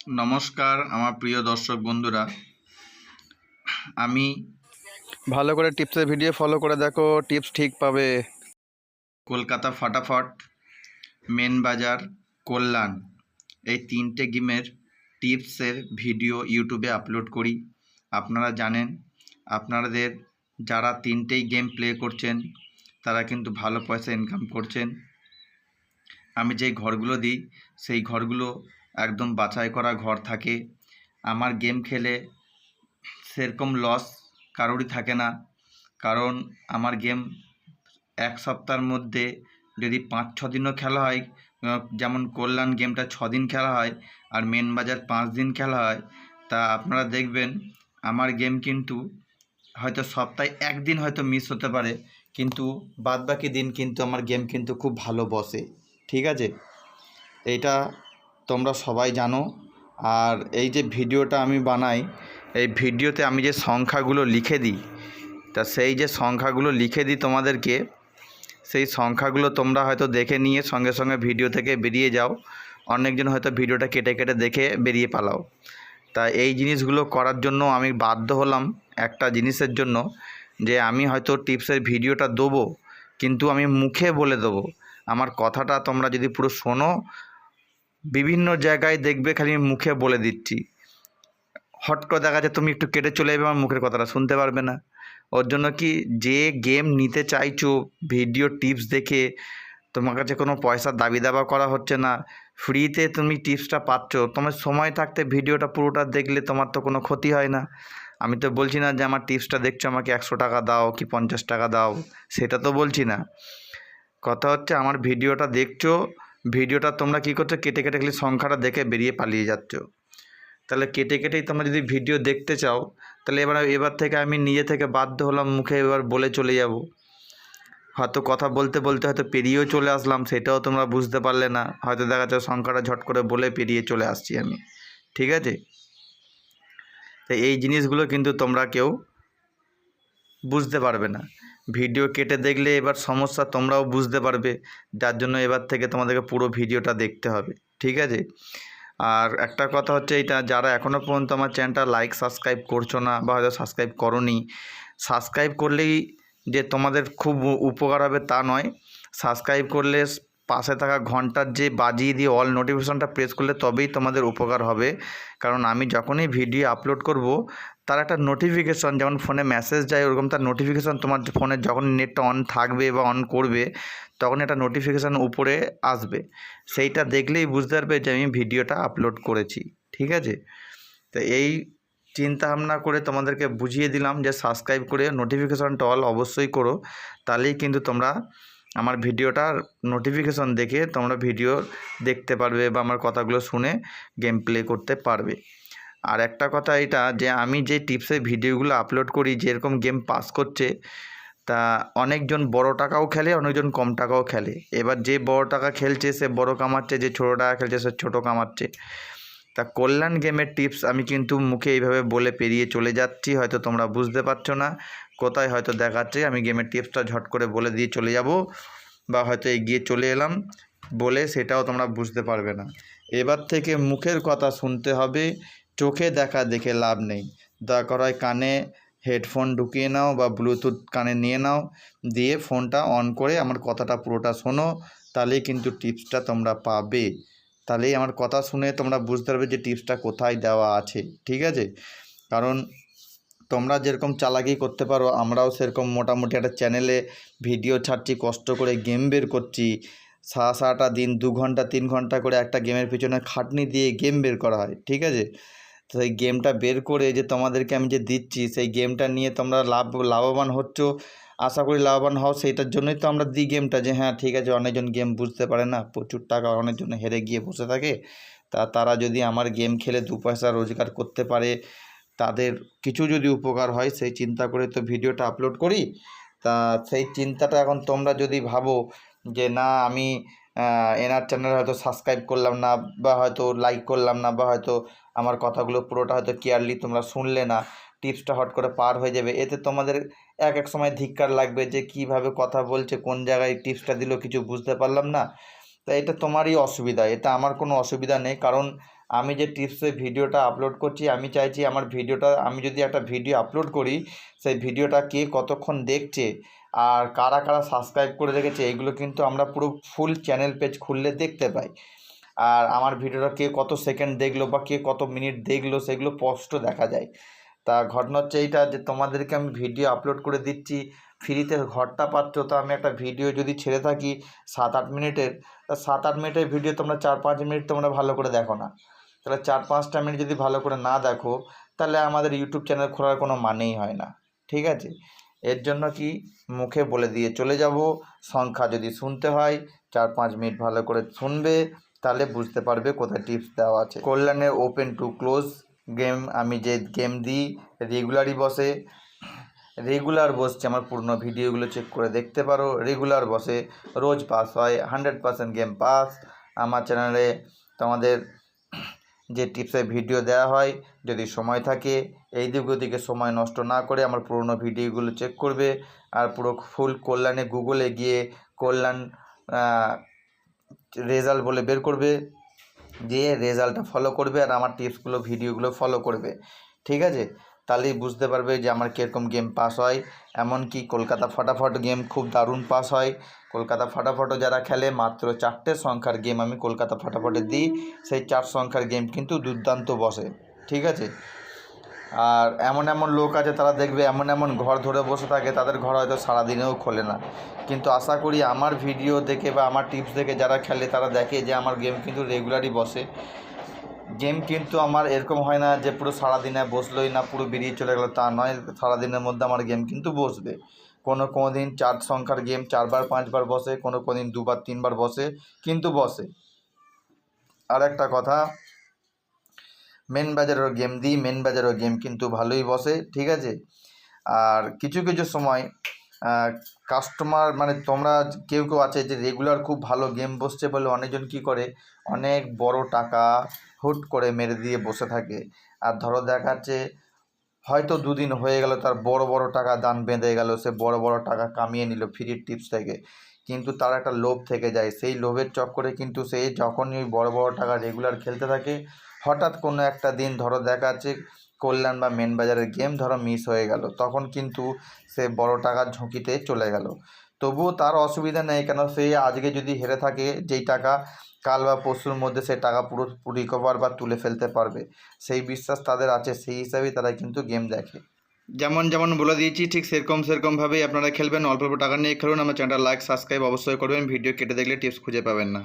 নমস্কার আমার প্রিয় দর্শক বন্ধুরা। আমি ভালো করে টিপসের ভিডিও ফলো করে দেখো, টিপস ঠিক পাবে। কলকাতা ফাটাফট, মেন বাজার, কল্যাণ এই তিনটে গেমের টিপসের ভিডিও ইউটিউবে আপলোড করি। আপনারা জানেন, আপনাদের যারা তিনটেই গেম প্লে করছেন তারা কিন্তু ভালো পয়সা ইনকাম করছেন। আমি যেই ঘরগুলো দিই সেই ঘরগুলো একদম বাছাই করা ঘর থাকে। আমার গেম খেলে সেরকম লস কারোরই থাকে না, কারণ আমার গেম এক সপ্তাহের মধ্যে যদি 5-6 দিনও খেলা হয়, যেমন কল্যাণ গেমটা 6 দিন খেলা হয় আর মেন বাজার 5 দিন খেলা হয়, তা আপনারা দেখবেন আমার গেম কিন্তু হয়তো সপ্তাহে একদিন হয়তো মিস হতে পারে, কিন্তু বাদবাকি দিন কিন্তু আমার গেম কিন্তু খুব ভালো বসে। ঠিক আছে, এইটা তোমরা সবাই জানো। আর এই যে ভিডিওটা আমি বানাই, এই ভিডিওতে আমি যে সংখ্যাগুলো লিখে দিই, তা সেই যে সংখ্যাগুলো লিখে দিই তোমাদেরকে, সেই সংখ্যাগুলো তোমরা হয়তো দেখে নিয়ে সঙ্গে সঙ্গে ভিডিও থেকে বেরিয়ে যাও। অনেকজন হয়তো ভিডিওটা কেটে কেটে দেখে বেরিয়ে পালাও। তা এই জিনিসগুলো করার জন্য আমি বাধ্য হলাম একটা জিনিসের জন্য, যে আমি হয়তো টিপসের ভিডিওটা দেবো, কিন্তু আমি মুখে বলে দেবো। আমার কথাটা তোমরা যদি পুরো শোনো, বিভিন্ন জায়গায় দেখবে খালি মুখে বলে দিচ্ছি। হট করে দেখা যায় তুমি একটু কেটে চলে যাবে, আমার মুখের কথাটা শুনতে পারবে না। ওর জন্য কি, যে গেম নিতে চাইছো ভিডিও টিপস দেখে, তোমার কাছে কোনো পয়সার দাবি দাবা করা হচ্ছে না, ফ্রিতে তুমি টিপসটা পাচ্ছ, তোমার সময় থাকতে ভিডিওটা পুরোটা দেখলে তোমার তো কোনো ক্ষতি হয় না। আমি তো বলছি না যে আমার টিপসটা দেখছো আমাকে 100 টাকা দাও কি 50 টাকা দাও, সেটা তো বলছি না। কথা হচ্ছে আমার ভিডিওটা দেখছো, ভিডিওটা তোমরা কী করছো, কেটে কেটে খালি সংখ্যাটা দেখে বেরিয়ে পালিয়ে যাচ্ছ। তাহলে কেটে কেটেই তোমরা যদি ভিডিও দেখতে চাও, তাহলে এবার থেকে আমি নিজে থেকে বাধ্য হলাম মুখে এবার বলে চলে যাব। হয়তো কথা বলতে বলতে হয়তো পেরিয়েও চলে আসলাম, সেটাও তোমরা বুঝতে পারলে না, হয়তো দেখা যাচ্ছে সংখ্যাটা ঝট করে বলে পেরিয়ে চলে আসছি আমি। ঠিক আছে, তো এই জিনিসগুলো কিন্তু তোমরা কেউ বুঝতে পারবে না। ভিডিও কেটে দেখলে এবার সমস্যা তোমরাও বুঝতে পারবে, যার জন্য এবার থেকে তোমাদেরকে পুরো ভিডিওটা দেখতে হবে। ঠিক আছে, আর একটা কথা হচ্ছে এইটা, যারা এখনও পর্যন্ত আমার চ্যানেলটা লাইক সাবস্ক্রাইব করছো না, বা হয়তো সাবস্ক্রাইব করোনি, সাবস্ক্রাইব করলেই যে তোমাদের খুব উপকার হবে তা নয়। সাবস্ক্রাইব করলে পাশে থাকা ঘন্টার যে বাজিয়ে দিয়ে অল নোটিফিকেশনটা প্রেস করলে তবেই তোমাদের উপকার হবে। কারণ আমি যখনই ভিডিও আপলোড করব, তার একটা নোটিফিকেশন, যেমন ফোনে মেসেজ যায় ওরকম তার নোটিফিকেশন তোমার ফোনে যখন নেটটা অন থাকবে বা অন করবে, তখন একটা নোটিফিকেশান উপরে আসবে। সেইটা দেখলেই বুঝতে পারবে যে আমি ভিডিওটা আপলোড করেছি। ঠিক আছে, তো এই চিন্তা ভাবনা করে তোমাদেরকে বুঝিয়ে দিলাম যে সাবস্ক্রাইব করে নোটিফিকেশানটা অল অবশ্যই করো, তাহলেই কিন্তু তোমরা আমার ভিডিওটার নোটিফিকেশন দেখে তোমরা ভিডিও দেখতে পারবে বা আমার কথাগুলো শুনে গেম প্লে করতে পারবে। আর একটা কথা এটা, যে আমি যে টিপসের ভিডিওগুলো আপলোড করি, যেরকম গেম পাস করছে, তা অনেকজন বড় টাকাও খেলে, অনেকজন কম টাকাও খেলে। এবার যে বড় টাকা খেলছে সে বড় কামাচ্ছে, যে ছোটো টাকা খেলছে সে ছোটো কামাচ্ছে। তা কল্যাণ গেমের টিপস আমি কিন্তু মুখে এইভাবে বলে পেরিয়ে চলে যাচ্ছি, হয়তো তোমরা বুঝতে পারছো না কোথায় হয়তো দেখাচ্ছে আমি গেমের টিপসটা ঝট করে বলে দিয়ে চলে যাব, বা হয়তো এগিয়ে চলে এলাম বলে, সেটাও তোমরা বুঝতে পারবে না। এবার থেকে মুখের কথা শুনতে হবে, চোখে দেখা দেখে লাভ নেই। দরকার হয় কানে হেডফোন ঢুকিয়ে নাও বা ব্লুটুথ কানে নিয়ে নাও, দিয়ে ফোনটা অন করে আমার কথাটা পুরোটা শোনো, তাহলেই কিন্তু টিপসটা তোমরা পাবে। তাহলেই আমার কথা শুনে তোমরা বুঝতে পারবে যে টিপসটা কোথায় দেওয়া আছে। ঠিক আছে, কারণ তোমরা যেরকম চালাকি করতে পারো, আমরাও সেরকম মোটামুটি একটা চ্যানেলে ভিডিও ছাড়ছি, কষ্ট করে গেম বের করছি। সারাটা দিন 2 ঘন্টা 3 ঘন্টা করে একটা গেমের পিছনে খাটনি দিয়ে গেম বের করা হয়। ঠিক আছে, তো সেই গেমটা বের করে যে তোমাদেরকে আমি যে দিচ্ছি, সেই গেমটা নিয়ে তোমরা লাভবান হচ্ছ, আশা করি লাভবান হও। সেইটার জন্যই তো আমরা দিই গেমটা, যে হ্যাঁ ঠিক আছে, অনেকজন গেম বুঝতে পারে না, প্রচুর টাকা অনেকজন হেরে গিয়ে বসে থাকে, তারা যদি আমার গেম খেলে 2 পয়সা রোজগার করতে পারে, তাদের কিছু যদি উপকার হয়, সেই চিন্তা করে তো ভিডিওটা আপলোড করি। তা সেই চিন্তাটা এখন তোমরা যদি ভাবো যে না, আমি এনার চ্যানেল হয়তো সাবস্ক্রাইব করলাম না, বা হয়তো লাইক করলাম না, বা হয়তো আমার কথাগুলো পুরোটা হয়তো কেয়ারলি তোমরা শুনলে না, টিপসটা হট করে পার হয়ে যাবে, এতে তোমাদের এক সময় ধিক্কার লাগবে যে কিভাবে কথা বলছে, কোন জায়গায় টিপসটা দিল কিছু বুঝতে পারলাম না। তা এটা তোমারই অসুবিধা, এটা আমার কোনো অসুবিধা নেই। কারণ আমি যে টিপসের ভিডিওটা আপলোড করছি, আমি চাইছি আমার ভিডিওটা, আমি যদি একটা ভিডিও আপলোড করি, সেই ভিডিওটা কে কতক্ষণ দেখছে আর কারা কারা সাবস্ক্রাইব করে রেখেছে, এগুলো কিন্তু আমরা পুরো ফুল চ্যানেল পেজ খুললে দেখতে পাই। আর আমার ভিডিওটা কে কত সেকেন্ড দেখলো বা কে কত মিনিট দেখলো সেগুলো স্পষ্ট দেখা যায়। তা ঘটনা হচ্ছে এইটা, যে তোমাদেরকে আমি ভিডিও আপলোড করে দিচ্ছি, ফ্রিতে ঘরটা পাচ্ছ। তো আমি একটা ভিডিও যদি ছেড়ে থাকি 7-8 মিনিটের, তা 7-8 মিনিটের ভিডিও তোমরা 4-5 মিনিট তোমরা ভালো করে দেখো না। তাহলে 4-5টা মিনিট যদি ভালো করে না দেখো, তাহলে আমাদের ইউটিউব চ্যানেল খোলার কোনো মানেই হয় না। ঠিক আছে, এর জন্য কি মুখে বলে দিয়ে চলে যাব, সংখ্যা যদি শুনতে হয় 4-5 মিনিট ভালো করে শুনবে, তাহলে বুঝতে পারবে কোথায় টিপস দেওয়া আছে। কল্যাণের ওপেন টু ক্লোজ গেম, আমি যে গেম দিই রেগুলারই বসে, রেগুলার বসছে, আমার পুরনো ভিডিওগুলো চেক করে দেখতে পারো, রেগুলার বসে, রোজ পাস হয়, 100% গেম পাস। আমার চ্যানেলে তোমাদের যে টিপসের ভিডিও দেওয়া হয়, যদি সময় থাকে এই দিক ওদিকে সময় নষ্ট না করে আমার পুরনো ভিডিওগুলো চেক করবে, আর পুরো ফুল কল্যাণে গুগলে গিয়ে কল্যাণ রেজাল্ট বলে বের করবে, দিয়ে রেজাল্টটা ফলো করবে আর আমার টিপসগুলো ভিডিওগুলো ফলো করবে। ঠিক আছে, তাহলেই বুঝতে পারবে যে আমার কীরকম গেম পাস হয়। এমনকি কলকাতা ফটাফট গেম খুব দারুণ পাস হয়। কলকাতা ফটাফটও যারা খেলে, মাত্র 4টে সংখ্যার গেম আমি কলকাতা ফটাফটে দিই, সেই 4 সংখ্যার গেম কিন্তু দুর্দান্ত বসে। ঠিক আছে, আর এমন এমন লোক আছে তারা দেখবে এমন এমন ঘর ধরে বসে থাকে, তাদের ঘর হয়তো সারাদিনেও খোলে না, কিন্তু আশা করি আমার ভিডিও দেখে বা আমার টিপস দেখে যারা খেলে তারা দেখে যে আমার গেম কিন্তু রেগুলারই বসে। গেম কিন্তু আমার এরকম হয় না যে পুরো সারাদিনে বসলোই না, পুরো বেরিয়ে চলে গেলো, তা নয়। সারাদিনের মধ্যে আমার গেম কিন্তু বসবে। কোনো দিন 4 সংখ্যার গেম 4বার 5বার বসে, কোনো দিন 2বার 3বার বসে, কিন্তু বসে। আর একটা কথা, মেন বাজারের গেম দিই, মেন বাজারের গেম কিন্তু ভালোই বসে। ঠিক আছে, আর কিছু কিছু সময় কাস্টমার, মানে তোমরা কেউ কেউ আছে যে রেগুলার খুব ভালো গেম বসছে বলে অনেকজন কী করে, অনেক বড় টাকা হুট করে মেরে দিয়ে বসে থাকে। আর ধরো দেখাচ্ছে হয়তো 2 দিন হয়ে গেল, তার বড় বড় টাকা দান বেঁধে গেল, সে বড় বড় টাকা কামিয়ে নিল ফ্রি টিপস থেকে, কিন্তু তার একটা লোভ থেকে যায়। সেই লোভের চক্করে কিন্তু সে যখনই ওই বড় বড় টাকা রেগুলার খেলতে থাকে, হঠাৎ কোনো একটা দিন ধরো দেখাচ্ছে কল্যাণ বা মেন বাজারের গেম ধরো মিস হয়ে গেল, তখন কিন্তু সে বড় টাকার ঝুঁকিতে চলে গেল। তবুও তার অসুবিধা নেই, কেন সে আজকে যদি হেরে থাকে যেই টাকা, কাল বা পরশুর মধ্যে সে টাকা পুরো রিকভার বা তুলে ফেলতে পারবে, সেই বিশ্বাস তাদের আছে, সেই হিসাবেই তারা কিন্তু গেম দেখে। যেমন যেমন বলে দিয়েছি ঠিক সেরকমভাবেই আপনারা খেলবেন, অল্প অল্প টাকা নিয়ে খেলুন। আমার চ্যানেলটা লাইক সাবস্ক্রাইব অবশ্যই করবেন, ভিডিও কেটে দেখলে টিপস খুঁজে পাবেন না।